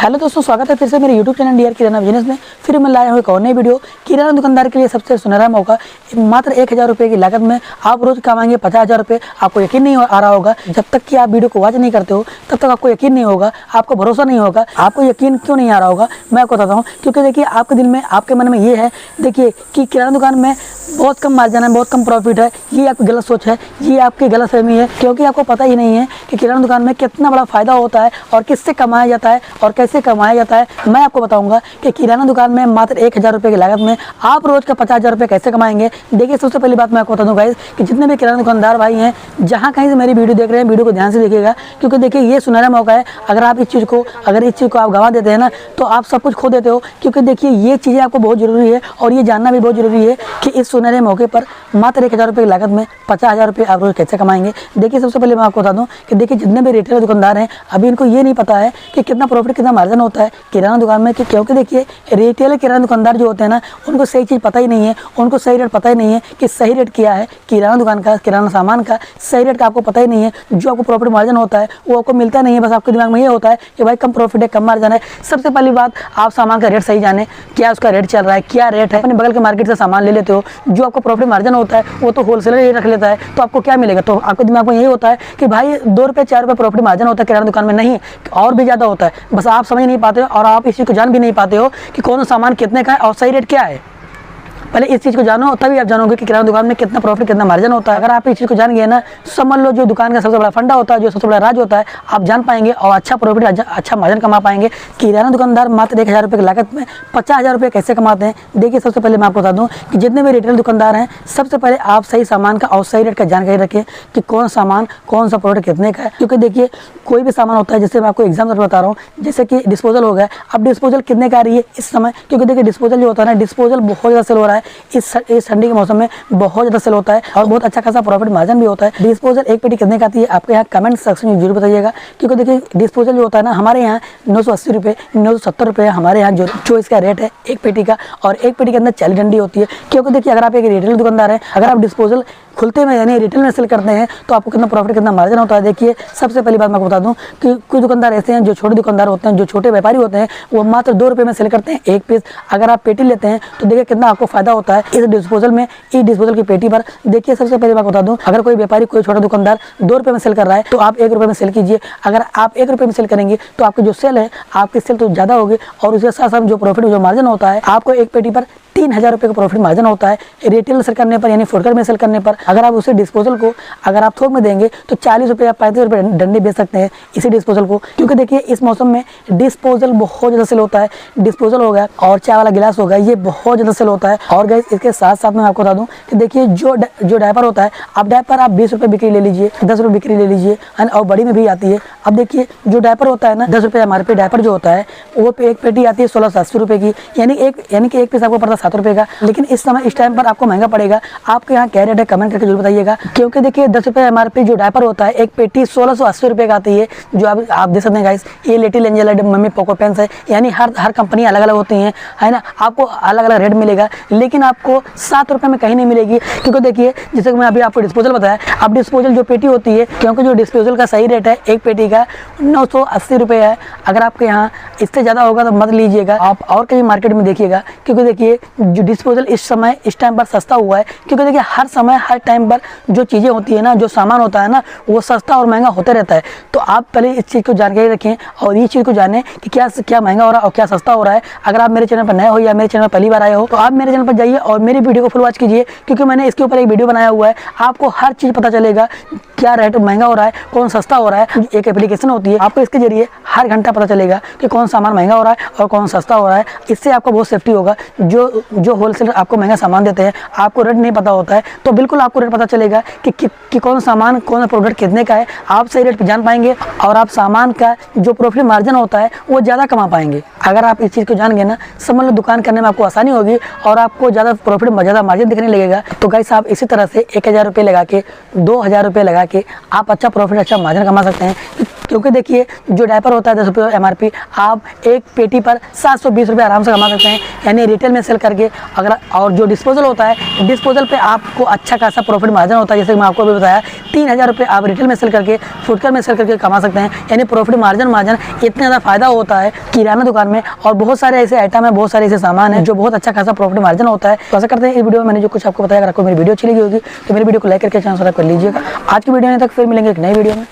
Hello दोस्तों, स्वागत है फिर से मेरे यूट्यूब चैनल डीआर किराना बिजनेस में। फिर मैं लाया हूँ एक और नई वीडियो। किराना दुकानदार के लिए सबसे सुनहरा मौका। मात्र 1000 रुपये की लागत में आप रोज कमाएंगे 50,000 रुपये। आपको यकीन नहीं आ रहा होगा, जब तक कि आप वीडियो को वॉच नहीं करते हो तब तक आपको यकीन नहीं होगा, आपको भरोसा नहीं होगा। आपको यकीन क्यों नहीं आ रहा होगा मैं आपको बताता हूँ। क्योंकि देखिए, आपके दिल में, आपके मन में ये है देखिए कि किराना दुकान में बहुत कम मार्जिन है, बहुत कम प्रॉफिट है। ये आपकी गलत सोच है, ये आपकी गलत फहमी है। क्योंकि आपको पता ही नहीं है कि किराना दुकान में कितना बड़ा फायदा होता है और किससे कमाया जाता है और कैसे कमाया जाता है। मैं आपको बताऊंगा कि किराना दुकान में मात्र 1000 रुपये की लागत में आप रोज का 50,000 रुपये कैसे कमाएंगे। देखिए, सबसे पहली बात मैं आपको बता दूं गाइस कि जितने भी किराना दुकानदार भाई हैं, जहां कहीं से मेरी वीडियो देख रहे हैं, वीडियो को ध्यान से देखिएगा। क्योंकि देखिए, ये सुनहरा मौका है। अगर इस चीज़ को आप गंवा देते हैं ना, तो आप सब कुछ खो देते हो। क्योंकि देखिए, ये चीज़ें आपको बहुत ज़रूरी है और ये जानना भी बहुत ज़रूरी है कि इस सुनहरे मौके पर मात्र 1000 रुपये की लागत में 50,000 रुपये आप रोज कैसे कमाएंगे। देखिए, सबसे पहले मैं आपको बता दूं कि देखिए, जितने भी रिटेलर दुकानदार हैं, अभी इनको ये नहीं पता है कि कितना प्रॉफिट, कितना मार्जिन होता है किराना दुकान में। क्योंकि देखिए, रिटेलर किराना दुकानदार जो होते हैं ना, उनको सही चीज़ पता ही नहीं है, उनको सही रेट पता ही नहीं है कि सही रेट क्या है किराना दुकान का, किराना सामान का सही रेट का आपको पता ही नहीं है। जो आपको प्रॉफिट मार्जिन होता है वो आपको मिलता नहीं है। बस आपके दिमाग में ये होता है कि भाई कम प्रॉफिट है, कम मार्जिन है। सबसे पहली बात, आप सामान का रेट सही जाने, क्या उसका रेट चल रहा है, क्या रेट है। अपने बगल के मार्केट से सामान ले लेते हो, जो आपको प्रॉफिट मार्जिन होता है वो तो होलसेलर रेट रख लेता है, तो आपको क्या मिलेगा। तो आपके दिमाग में यही होता है कि भाई 2 रुपये 4 रुपये प्रॉफिट मार्जिन होता है किराना दुकान में। नहीं, और भी ज़्यादा होता है। बस आप समझ नहीं पाते हो और आप इस चीज़ को जान भी नहीं पाते हो कि कौन सा सामान कितने का है और सही रेट क्या है। पहले इस चीज़ को जानो, तभी आप जानोगे कि किराना दुकान में कितना प्रॉफिट, कितना मार्जिन होता है। अगर आप इस चीज़ को जान गए ना, समझ लो जो दुकान का सबसे बड़ा फंडा होता है, जो सबसे बड़ा राज होता है, आप जान पाएंगे और अच्छा प्रॉफिट, अच्छा मार्जिन कमा पाएंगे। किराना दुकानदार मात्र 1000 रुपये की लागत में 50,000 रुपये कैसे कमाते हैं। देखिए, सबसे पहले मैं आपको बता दूं कि जितने भी रिटेल दुकानदार हैं, सबसे पहले आप सही सामान का और सही रेट का जानकारी रखें कि कौन सामान, कौन सा प्रोडक्ट कितने का है। क्योंकि देखिए, कोई भी सामान होता है, जैसे मैं आपको एग्जाम्पल बता रहा हूँ, जैसे कि डिस्पोजल हो गया। अब डिस्पोजल कितने का आ रही है इस समय, क्योंकि देखिए डिस्पोजल जो होता है ना, डिस्पोजल बहुत ज़्यादा सेल हो रहा है। इस ठंडी के मौसम में बहुत ज़्यादा सेल होता है और बहुत अच्छा खासा प्रॉफिट मार्जिन भी होता है। डिस्पोजल एक पेटी कितने का आती है, आपके यहाँ कमेंट सेक्शन में जरूर बताइएगा। क्योंकि देखिए, डिस्पोजल जो होता है ना, हमारे यहाँ 980 रुपये, 970 रुपये हमारे यहाँ जो इसका रेट है एक पेटी का। और एक पेटी के अंदर 40 डंडी होती है। क्योंकि देखिए, अगर आप एक रिटेल दुकानदार हैं, अगर आप डिस्पोजल खुलते में यानी रिटेल में सेल करते हैं, तो आपको कितना प्रॉफिट, कितना मार्जिन होता है। देखिए, सबसे पहली बात मैं आपको बता दूं कि कुछ दुकानदार ऐसे हैं जो छोटे दुकानदार होते हैं, जो छोटे व्यापारी होते हैं, वो मात्र 2 रुपये में सेल करते हैं एक पीस। अगर आप पेटी लेते हैं तो देखिए कितना आपको फायदा होता है इस डिस्पोजल में, इस डिस्पोजल की पेटी पर। देखिए, सबसे पहले बात बता दूं, अगर कोई व्यापारी, कोई छोटा दुकानदार 2 रुपये में सेल कर रहा है, तो आप 1 रुपये में सेल कीजिए। अगर आप 1 रुपये में सेल करेंगे तो आपकी जो सेल है, आपकी सेल तो ज़्यादा होगी और उसके साथ साथ जो प्रॉफिट, जो मार्जिन होता है, आपको एक पेटी पर 3000 रुपये का प्रॉफिट मार्जिन होता है रिटेल सेल करने पर, यानी फुटकर में सेल करने पर। अगर आप उसे डिस्पोजल को अगर आप थोक में देंगे तो 40 रुपये या 35 रुपये डंडे बेच सकते हैं इसी डिस्पोजल को। क्योंकि देखिए, इस मौसम में डिस्पोजल बहुत ज़्यादा सेल होता है। डिस्पोजल हो गया और चाय वाला गिलास हो गया, ये बहुत ज़्यादा सेल होता है। और गाइस, इसके साथ साथ मैं आपको बता दूं कि देखिए, जो डायपर होता है, आप डायपर आप 20 रुपये बिक्री ले लीजिए, 10 रुपये बिक्री ले लीजिए, और बड़ी में भी आती है। अब देखिए, जो डायपर होता है ना, 10 रुपये हमारे पे डायपर जो होता है, वो एक पेटी आती है 1680 रुपये की, यानी कि एक पीस आपको पड़ता है 7 रुपये का। लेकिन इस समय, इस टाइम पर आपको महंगा पड़ेगा। आपके यहाँ क्या रेट है कमेंट करके जरूर बताइएगा। क्योंकि देखिए, 10 रुपये एमआरपी जो डायपर होता है, एक पेटी 1680 रुपये का आती है। जो आप देख सकते हैं गाइस, ये little angel MamyPoko pants है, यानी हर कंपनी अलग अलग होती हैं, है ना। आपको अलग अलग रेट मिलेगा, लेकिन आपको 7 रुपये में कहीं नहीं मिलेगी। क्योंकि देखिए, जैसे कि मैं अभी आपको डिस्पोजल बताया, अब डिस्पोजल जो पेटी होती है, क्योंकि जो डिस्पोजल का सही रेट है एक पेटी का 980 रुपये है। अगर आपके यहाँ इससे ज़्यादा होगा तो मत लीजिएगा, आप और कहीं मार्केट में देखिएगा। क्योंकि देखिए, जो डिस्पोजल इस समय, इस टाइम पर सस्ता हुआ है। क्योंकि देखिए, हर समय, हर टाइम पर जो चीज़ें होती है ना, जो सामान होता है ना, वो सस्ता और महंगा होते रहता है। तो आप पहले इस चीज़ को जानकारी रखें और इस चीज़ को जानें कि क्या महंगा हो रहा है और क्या सस्ता हो रहा है। अगर आप मेरे चैनल पर नए हो या मेरे चैनल पर पहली बार आए हो, तो आप मेरे चैनल पर जाइए और मेरी वीडियो को फुल वॉच कीजिए। क्योंकि मैंने इसके ऊपर एक वीडियो बनाया हुआ है। आपको हर चीज़ पता चलेगा, क्या रेट महंगा हो रहा है, कौन सस्ता हो रहा है। एक एप्लीकेशन होती है, आपको इसके जरिए हर घंटा पता चलेगा कि कौन सामान महंगा हो रहा है और कौन सस्ता हो रहा है। इससे आपको बहुत सेफ्टी होगा। जो होलसेलर आपको महंगा सामान देते हैं, आपको रेट नहीं पता होता है, तो बिल्कुल आपको रेट पता चलेगा कि कौन सामान, कौन प्रोडक्ट कितने का है। आप सही रेट जान पाएंगे और आप सामान का जो प्रॉफिट मार्जिन होता है वो ज़्यादा कमा पाएंगे। अगर आप इस चीज़ को जान गए ना, समझ लो दुकान करने में आपको आसानी होगी और आपको ज़्यादा प्रॉफिट, ज़्यादा मार्जिन दिखने लगेगा। तो गाइस आप इसी तरह से 1000 रुपये लगा के, 2000 रुपये लगा के आप अच्छा प्रॉफिट, अच्छा मार्जिन कमा सकते हैं। क्योंकि देखिए जो डायपर होता है 10 रुपये MRP, आप एक पेटी पर 720 रुपये आराम से कमा सकते हैं, यानी रिटेल में सेल करके। अगर और जो डिस्पोजल होता है, डिस्पोजल पे आपको अच्छा खासा प्रॉफिट मार्जिन होता है। जैसे मैं आपको अभी बताया 3000 रुपये आप रिटेल में सेल करके, फुटकर में सेल करके कमा सकते हैं, यानी प्रॉफिट मार्जिन इतना ज़्यादा फायदा होता है किराना दुकान में। और बहुत सारे ऐसे आइटम है, बहुत सारे ऐसे सामान है जो बहुत अच्छा खासा प्रॉफिट मार्जिन होता है। तो ऐसा करते हैं, इस वीडियो में मैंने जो कुछ आपको बताया, अगर आपको मेरी वीडियो अच्छी लगी होगी तो मेरी वीडियो को लाइक करके चैनल सब्सक्राइब कर लीजिएगा। आज की वीडियो में तक फिर मिलेंगे एक नई वीडियो में।